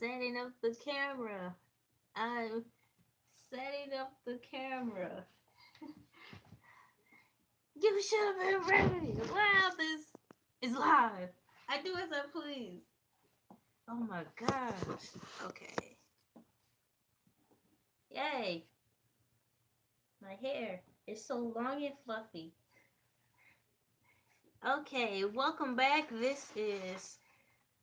setting up the camera. I'm setting up the camera. You should have been ready. Wow, this is live. I do as I please. Oh my gosh. Okay. Yay. My hair is so long and fluffy. Okay, welcome back. This is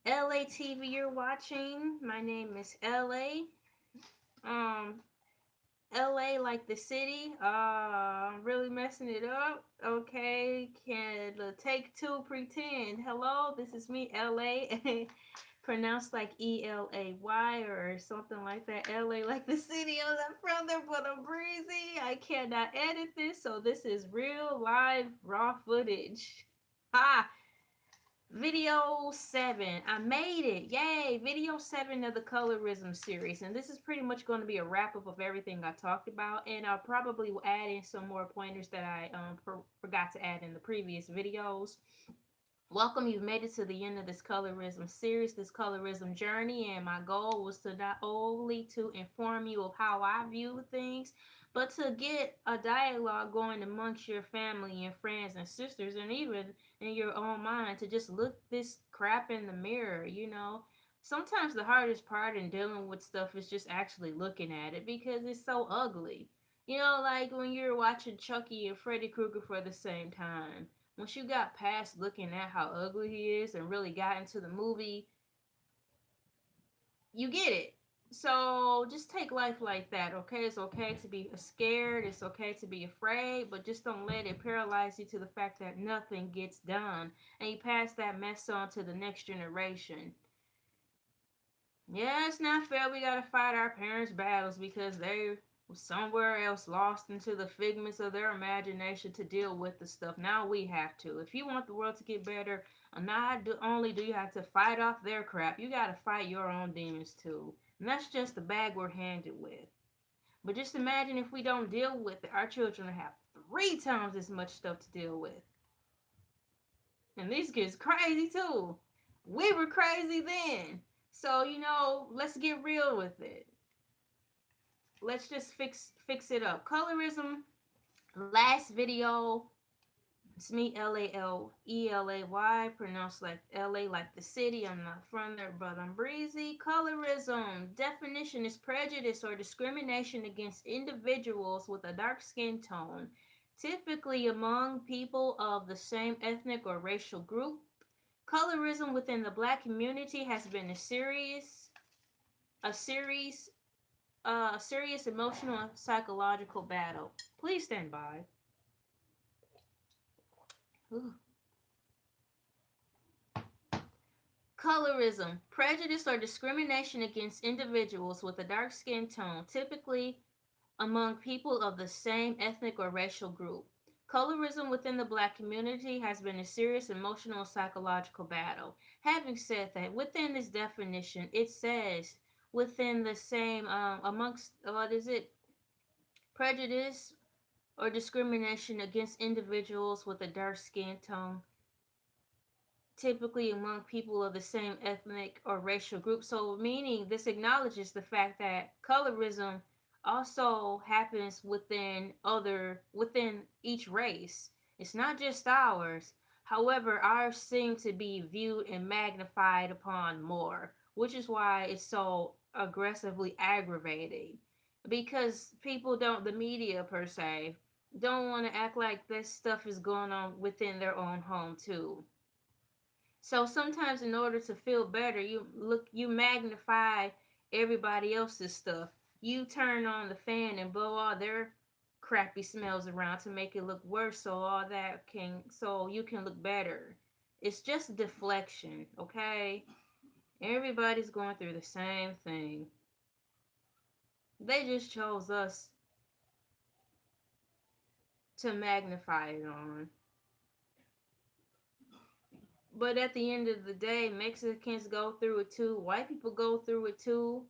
Elay TV you're watching. My name is Elay. Um, LA like the city. I'm really messing it up. Okay, can take two pretend? Hello, this is me, LA. Pronounced like Elay or something like that. LA like the city. I'm not from there, but I'm breezy. I cannot edit this, so this is real live raw footage. Ha! Video 7. I made it. Yay. Video 7 of the Colorism series. And this is pretty much going to be a wrap up of everything I talked about. And I'll probably add in some more pointers that I forgot to add in the previous videos. Welcome, you've made it to the end of this colorism series, this colorism journey, and my goal was to not only to inform you of how I view things, but to get a dialogue going amongst your family and friends and sisters, and even in your own mind to just look this crap in the mirror. Sometimes the hardest part in dealing with stuff is just actually looking at it because it's so ugly. Like when you're watching Chucky and Freddy Krueger for the same time. Once you got past looking at how ugly he is and really got into the movie, you get it. So just take life like that, okay? It's okay to be scared, it's okay to be afraid, but just don't let it paralyze you to the fact that nothing gets done and you pass that mess on to the next generation. Yeah, it's not fair. We gotta fight our parents' battles because they were somewhere else lost into the figments of their imagination to deal with the stuff. Now we have to. If you want the world to get better, only do you have to fight off their crap, you gotta fight your own demons too. And that's just the bag we're handed with. But just imagine if we don't deal with it, our children will have 3 times as much stuff to deal with. And these kids crazy too. We were crazy then. So, let's get real with it. Let's just fix it up. Colorism, last video. It's me, Elay, pronounced like LA, like the city. I'm not from there, but I'm breezy. Colorism, definition is prejudice or discrimination against individuals with a dark skin tone, typically among people of the same ethnic or racial group. Colorism within the black community has been a series a serious emotional and psychological battle. Please stand by. Ooh. Colorism, prejudice or discrimination against individuals with a dark skin tone, typically among people of the same ethnic or racial group. Colorism within the black community has been a serious emotional and psychological battle. Having said that, within this definition, it says within the same, amongst, what is it? Prejudice or discrimination against individuals with a dark skin tone, typically among people of the same ethnic or racial group. So, meaning this acknowledges the fact that colorism also happens within each race. It's not just ours. However, ours seem to be viewed and magnified upon more, which is why it's so aggressively aggravating. Because people don't, the media per se, don't want to act like this stuff is going on within their own home too. So sometimes in order to feel better, you magnify everybody else's stuff. You turn on the fan and blow all their crappy smells around to make it look worse so you can look better. It's just deflection, okay? Everybody's going through the same thing. They just chose us to magnify it on. But at the end of the day, Mexicans go through it too. White people go through it too.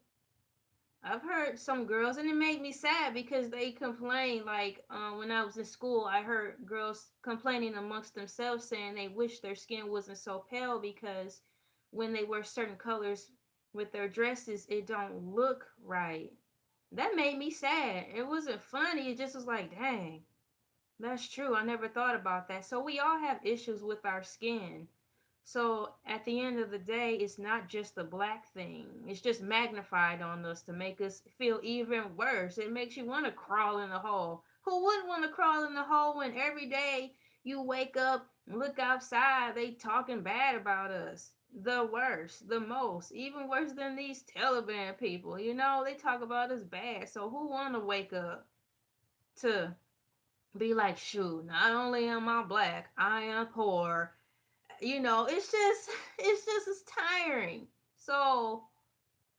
I've heard some girls, and it made me sad because they complain. Like when I was in school, I heard girls complaining amongst themselves, saying they wish their skin wasn't so pale because when they wear certain colors, with their dresses, it don't look right. That made me sad. It wasn't funny. It just was like, dang, that's true. I never thought about that. So we all have issues with our skin. So at the end of the day, it's not just the black thing. It's just magnified on us to make us feel even worse. It makes you want to crawl in the hole. Who wouldn't want to crawl in the hole when every day you wake up and look outside, they talking bad about us? The worst, the most, even worse than these Taliban people. You know, they talk about us bad. So who want to wake up to be like, shoot, not only am I black, I am poor. You know, it's tiring. So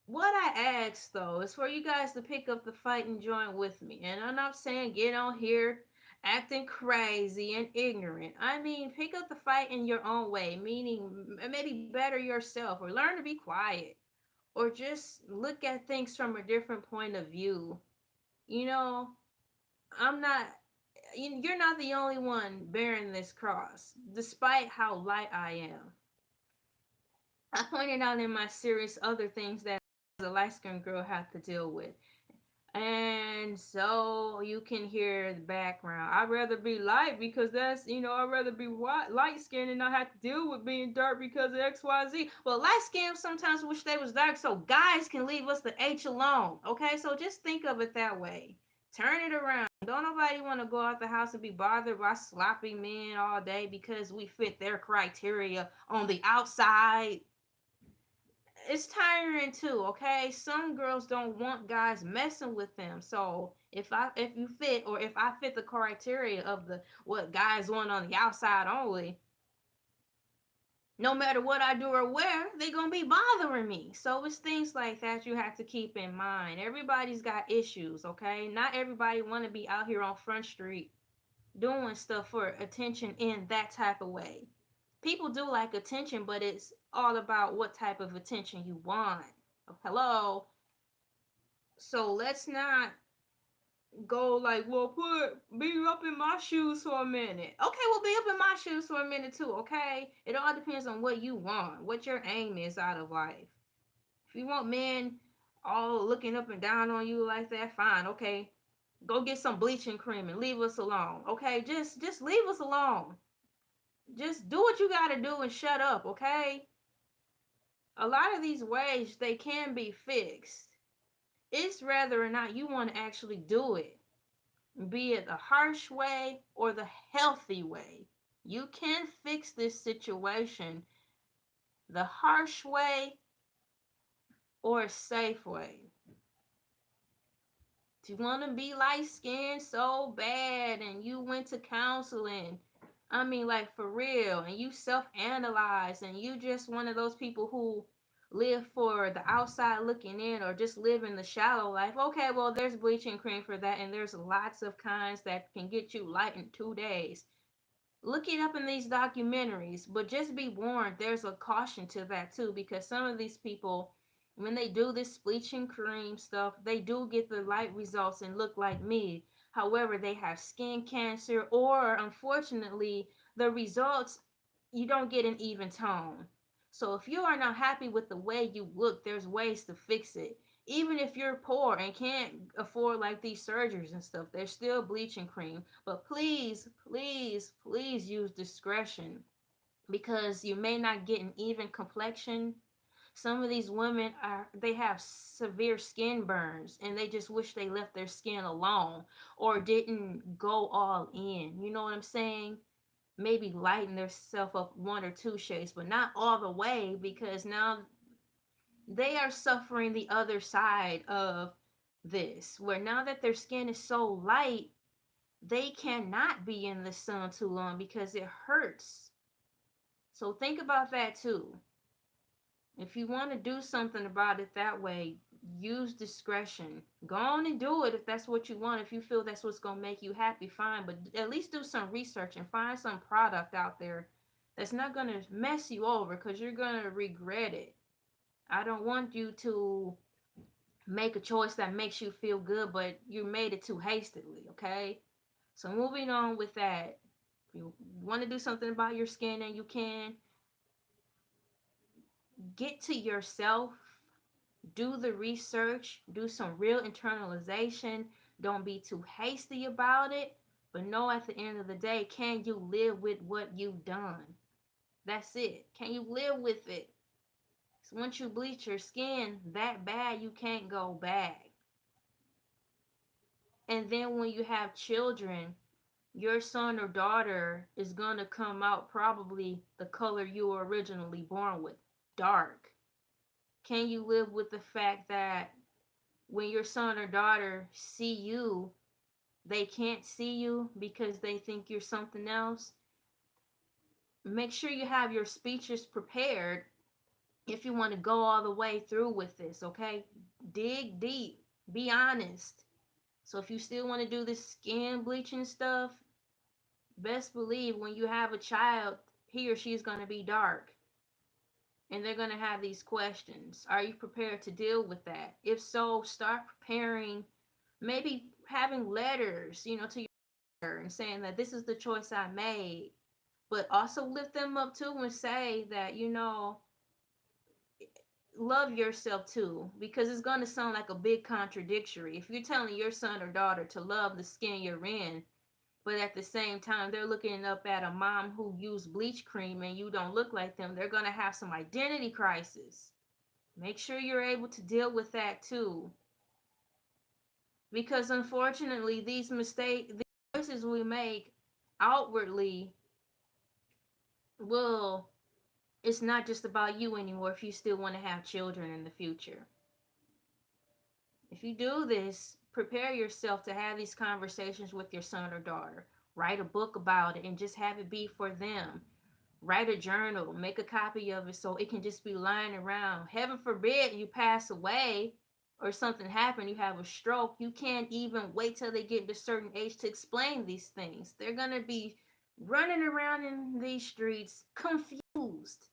what I ask though is for you guys to pick up the fight and join with me. And I'm not saying get on here acting crazy and ignorant. I mean, pick up the fight in your own way, meaning maybe better yourself or learn to be quiet or just look at things from a different point of view. You know, I'm not you're not the only one bearing this cross, despite how light I am. I pointed out in my series other things that a light skinned girl had to deal with. And so you can hear the background. I'd rather be light because that's, I'd rather be white, light skinned and not have to deal with being dark because of XYZ. Well, light skinned sometimes wish they was dark so guys can leave us the H alone. Okay, so just think of it that way. Turn it around. Don't nobody want to go out the house and be bothered by sloppy men all day because we fit their criteria on the outside. It's tiring too, okay? Some girls don't want guys messing with them. So if you fit or if I fit the criteria of the what guys want on the outside only, no matter what I do or where, they gonna be bothering me. So it's things like that you have to keep in mind. Everybody's got issues, okay? Not everybody wanna be out here on Front Street doing stuff for attention in that type of way. People do like attention, but it's all about what type of attention you want. Hello. So let's not go like, well, be up in my shoes for a minute. Okay, well, be up in my shoes for a minute too. Okay, it all depends on what you want, what your aim is out of life. If you want men all looking up and down on you like that, fine. Okay, go get some bleaching cream and leave us alone. Okay, just leave us alone. Just do what you gotta do and shut up. Okay. A lot of these ways they can be fixed. It's whether or not you want to actually do it, be it the harsh way or the healthy way. You can fix this situation the harsh way or a safe way. If you want to be light skinned so bad and you went to counseling, I mean, like for real, and you self analyze and you just one of those people who live for the outside looking in or just live in the shallow life, okay, well, there's bleaching cream for that, and there's lots of kinds that can get you light in 2 days. Look it up in these documentaries, but just be warned there's a caution to that too, because some of these people, when they do this bleaching cream stuff, they do get the light results and look like me. However, they have skin cancer, or unfortunately, the results you don't get an even tone. So if you are not happy with the way you look, there's ways to fix it. Even if you're poor and can't afford like these surgeries and stuff, there's still bleaching cream. But please, please, please use discretion because you may not get an even complexion. Some of these women they have severe skin burns and they just wish they left their skin alone or didn't go all in. You know what I'm saying? Maybe lighten themselves up 1 or 2 shades, but not all the way because now they are suffering the other side of this, where now that their skin is so light, they cannot be in the sun too long because it hurts. So think about that too. If you want to do something about it that way, use discretion. Go on and do it if that's what you want. If you feel that's what's going to make you happy, fine. But at least do some research and find some product out there that's not going to mess you over because you're going to regret it. I don't want you to make a choice that makes you feel good, but you made it too hastily, okay? So moving on with that. If you want to do something about your skin and you can, get to yourself, Do the research, do some real internalization. Don't be too hasty about it, but know at the end of the day, can you live with what you've done? That's it. Can you live with it? So once you bleach your skin that bad, you can't go back. And then when you have children, your son or daughter is going to come out probably the color you were originally born with, dark. Can you live with the fact that when your son or daughter see you, they can't see you because they think you're something else? Make sure you have your speeches prepared if you want to go all the way through with this, okay? Dig deep, be honest. So if you still want to do this skin bleaching stuff, best believe when you have a child, he or she is going to be dark. And they're going to have these questions. Are you prepared to deal with that? If so, start preparing, maybe having letters, to your and saying that this is the choice I made. But also lift them up too and say that, love yourself too, because it's going to sound like a big contradictory. If you're telling your son or daughter to love the skin you're in, but at the same time they're looking up at a mom who used bleach cream and you don't look like them, they're going to have some identity crisis. Make sure you're able to deal with that too, because unfortunately these mistakes, the choices we make outwardly, will it's not just about you anymore if you still want to have children in the future. If you do this, prepare yourself to have these conversations with your son or daughter. Write a book about it and just have it be for them. Write a journal, make a copy of it so it can just be lying around. Heaven forbid you pass away or something happen, you have a stroke. You can't even wait till they get to a certain age to explain these things. They're going to be running around in these streets confused.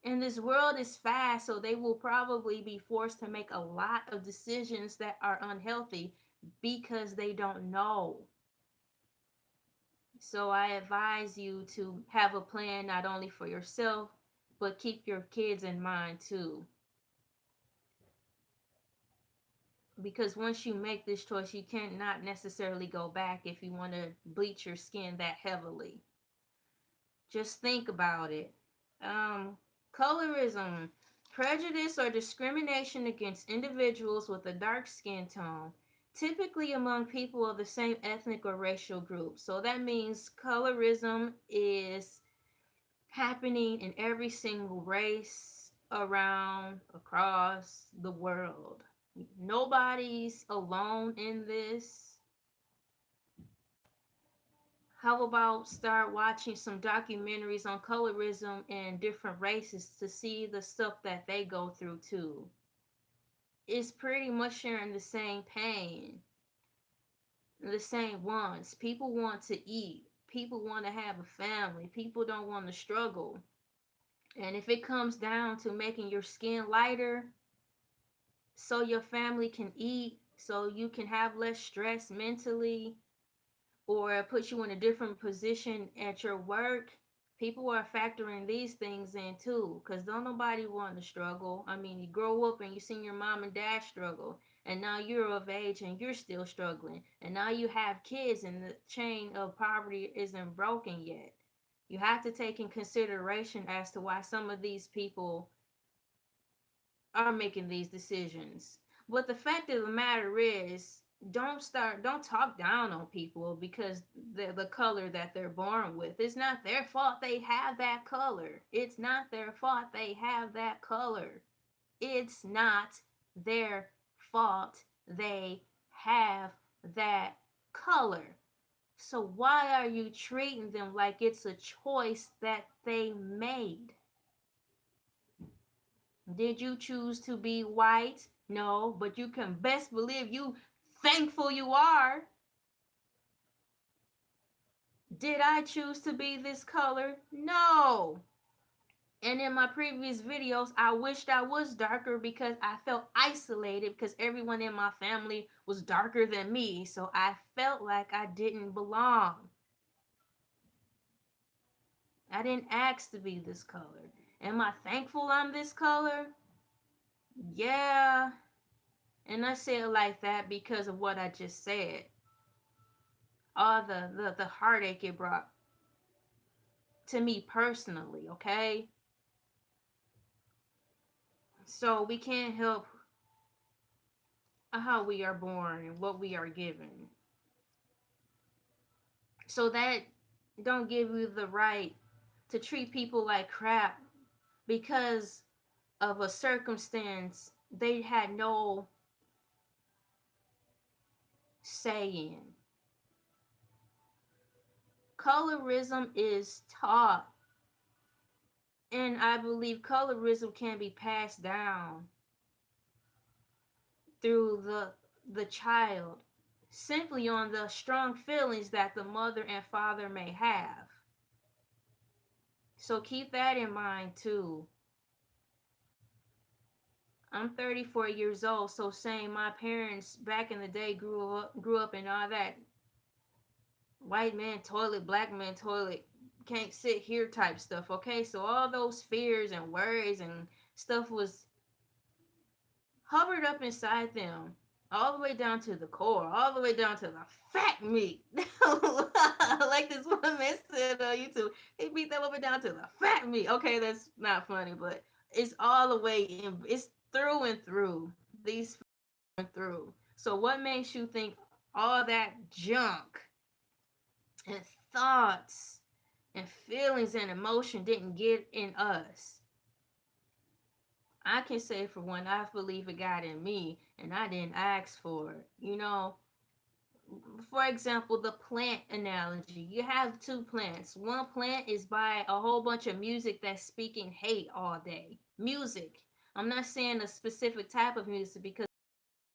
And this world is fast, so they will probably be forced to make a lot of decisions that are unhealthy because they don't know. So I advise you to have a plan not only for yourself, but keep your kids in mind too. Because once you make this choice, you cannot necessarily go back if you want to bleach your skin that heavily. Just think about it. Colorism, prejudice or discrimination against individuals with a dark skin tone, typically among people of the same ethnic or racial group. So that means colorism is happening in every single race around across the world. Nobody's alone in this. How about start watching some documentaries on colorism and different races to see the stuff that they go through too? It's pretty much sharing the same pain, the same wants. People want to eat. People want to have a family. People don't want to struggle. And if it comes down to making your skin lighter so your family can eat, so you can have less stress mentally, or put you in a different position at your work, people are factoring these things in too. Because don't nobody want to struggle. I mean, you grow up and you see your mom and dad struggle, and now you're of age and you're still struggling. And now you have kids and the chain of poverty isn't broken yet. You have to take in consideration as to why some of these people are making these decisions. But the fact of the matter is, don't talk down on people because the color that they're born with. It's not their fault they have that color. It's not their fault they have that color. It's not their fault they have that color. So why are you treating them like it's a choice that they made? Did you choose to be white? No, but you can best believe you thankful you are. Did I choose to be this color? No. And in my previous videos, I wished I was darker because I felt isolated because everyone in my family was darker than me. So I felt like I didn't belong. I didn't ask to be this color. Am I thankful I'm this color? Yeah, and I say it like that because of what I just said. All the heartache it brought to me personally, okay? So we can't help how we are born and what we are given. So that don't give you the right to treat people like crap because of a circumstance they had no say in. Colorism is taught, and I believe colorism can be passed down through the child simply on the strong feelings that the mother and father may have. So keep that in mind too. I'm 34 years old, so saying my parents back in the day grew up in all that white man toilet, black man toilet, can't sit here type stuff, okay? So all those fears and worries and stuff was hovered up inside them all the way down to the core, all the way down to the fat meat. Like this one man said on YouTube, he beat that woman down to the fat meat. Okay, that's not funny, but it's all the way in, it's through and through. These through. So what makes you think all that junk and thoughts and feelings and emotion didn't get in us? I can say for one, I believe it got in me and I didn't ask for it. For example, the plant analogy. You have two plants. One plant is by a whole bunch of music that's speaking hate all day. Music. I'm not saying a specific type of music because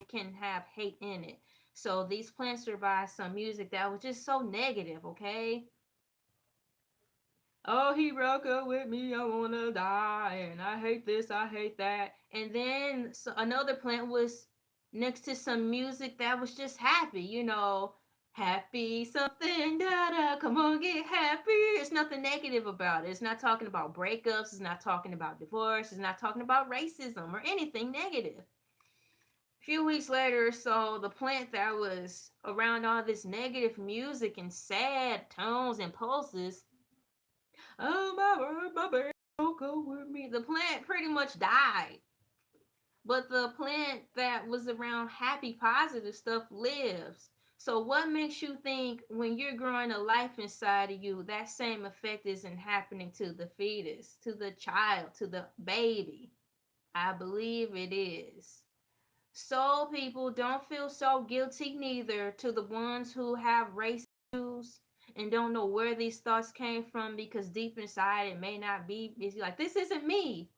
it can have hate in it. So these plants are by some music that was just so negative, okay? Oh, he broke up with me, I wanna die, and I hate this, I hate that. And then another plant was next to some music that was just happy, happy something, da da, come on, get happy. It's nothing negative about it. It's not talking about breakups, it's not talking about divorce, it's not talking about racism or anything negative. A few weeks later, so the plant that was around all this negative music and sad tones and pulses, oh my word, my baby don't go with me. The plant pretty much died. But the plant that was around happy, positive stuff lives. So what makes you think when you're growing a life inside of you, that same effect isn't happening to the fetus, to the child, to the baby? I believe it is. So people don't feel so guilty neither to the ones who have race issues and don't know where these thoughts came from because deep inside it may not be. It's like, this isn't me.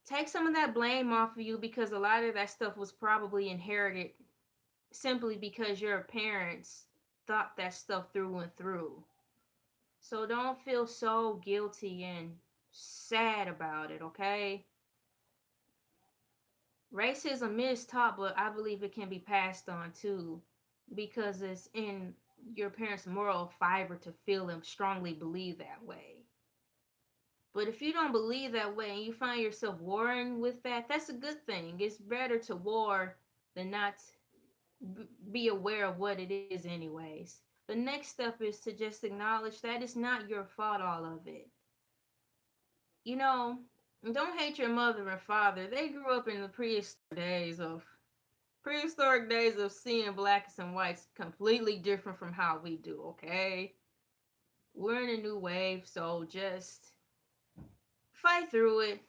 Take some of that blame off of you because a lot of that stuff was probably inherited simply because your parents thought that stuff through and through. So don't feel so guilty and sad about it, okay? Racism is taught, but I believe it can be passed on too because it's in your parents' moral fiber to feel and strongly believe that way. But if you don't believe that way and you find yourself warring with that, that's a good thing. It's better to war than not be aware of what it is, anyways. The next step is to just acknowledge that it's not your fault, all of it. You know, don't hate your mother and father. They grew up in the prehistoric days of seeing blacks and whites completely different from how we do, okay? We're in a new wave, so just fight through it.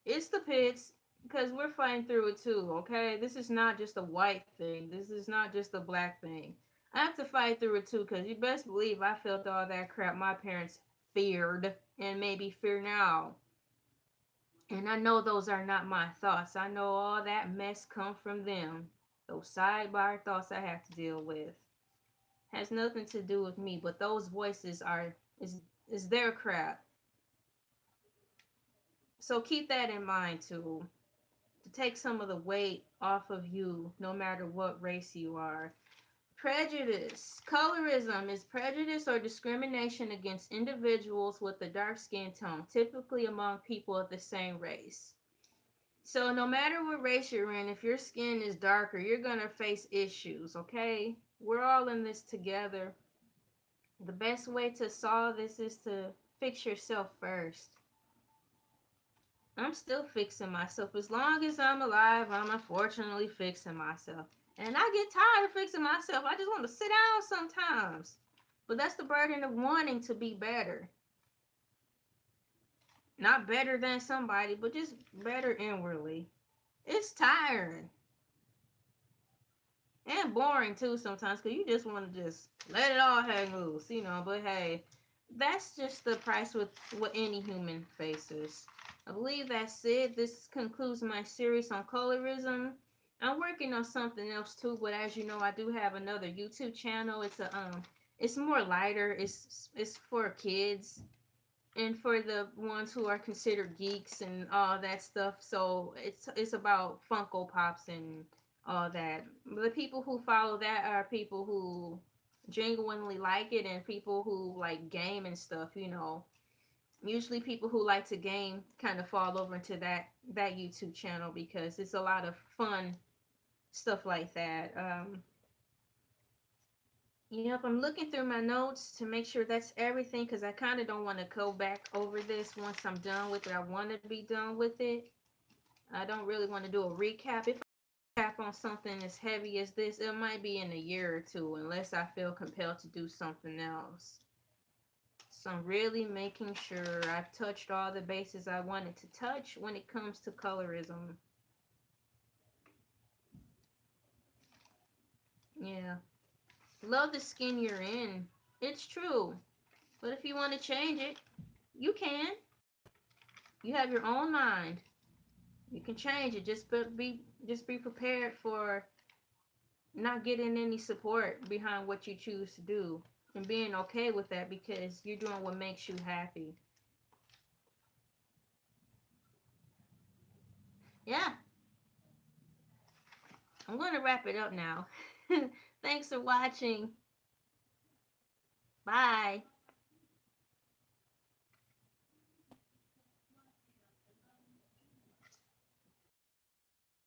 It's the pits because we're fighting through it too, okay? This is not just a white thing. This is not just a black thing. I have to fight through it too because you best believe I felt all that crap my parents feared and maybe fear now. And I know those are not my thoughts. I know all that mess come from them. Those sidebar thoughts I have to deal with has nothing to do with me, but those voices is their crap. So keep that in mind too. To take some of the weight off of you, no matter what race you are. Prejudice. Colorism is prejudice or discrimination against individuals with a dark skin tone, typically among people of the same race. So no matter what race you're in, if your skin is darker, you're gonna face issues, okay? We're all in this together. The best way to solve this is to fix yourself first. I'm still fixing myself. As long as I'm alive, I'm unfortunately fixing myself. And I get tired of fixing myself. I just want to sit down sometimes. But that's the burden of wanting to be better. Not better than somebody, but just better inwardly. It's tiring. And boring too sometimes because you just want to just let it all hang loose, But hey, that's just the price with what any human faces. I believe that's it. This concludes my series on colorism. I'm working on something else too, but as you know, I do have another YouTube channel. It's more lighter. It's for kids and for the ones who are considered geeks and all that stuff. So it's about Funko Pops and all that. The people who follow that are people who genuinely like it and people who like game and stuff. Usually people who like to game kind of fall over into that YouTube channel because it's a lot of fun stuff like that. Yep, I'm looking through my notes to make sure that's everything because I kind of don't want to go back over this once I'm done with it. I want to be done with it. I don't really want to do a recap. If I recap on something as heavy as this, it might be in a year or two unless I feel compelled to do something else. So I'm really making sure I've touched all the bases I wanted to touch when it comes to colorism. Yeah. Love the skin you're in. It's true. But if you want to change it, you can. You have your own mind. You can change it. Just be prepared for not getting any support behind what you choose to do and being okay with that because you're doing what makes you happy. Yeah, I'm going to wrap it up now. Thanks for watching. Bye.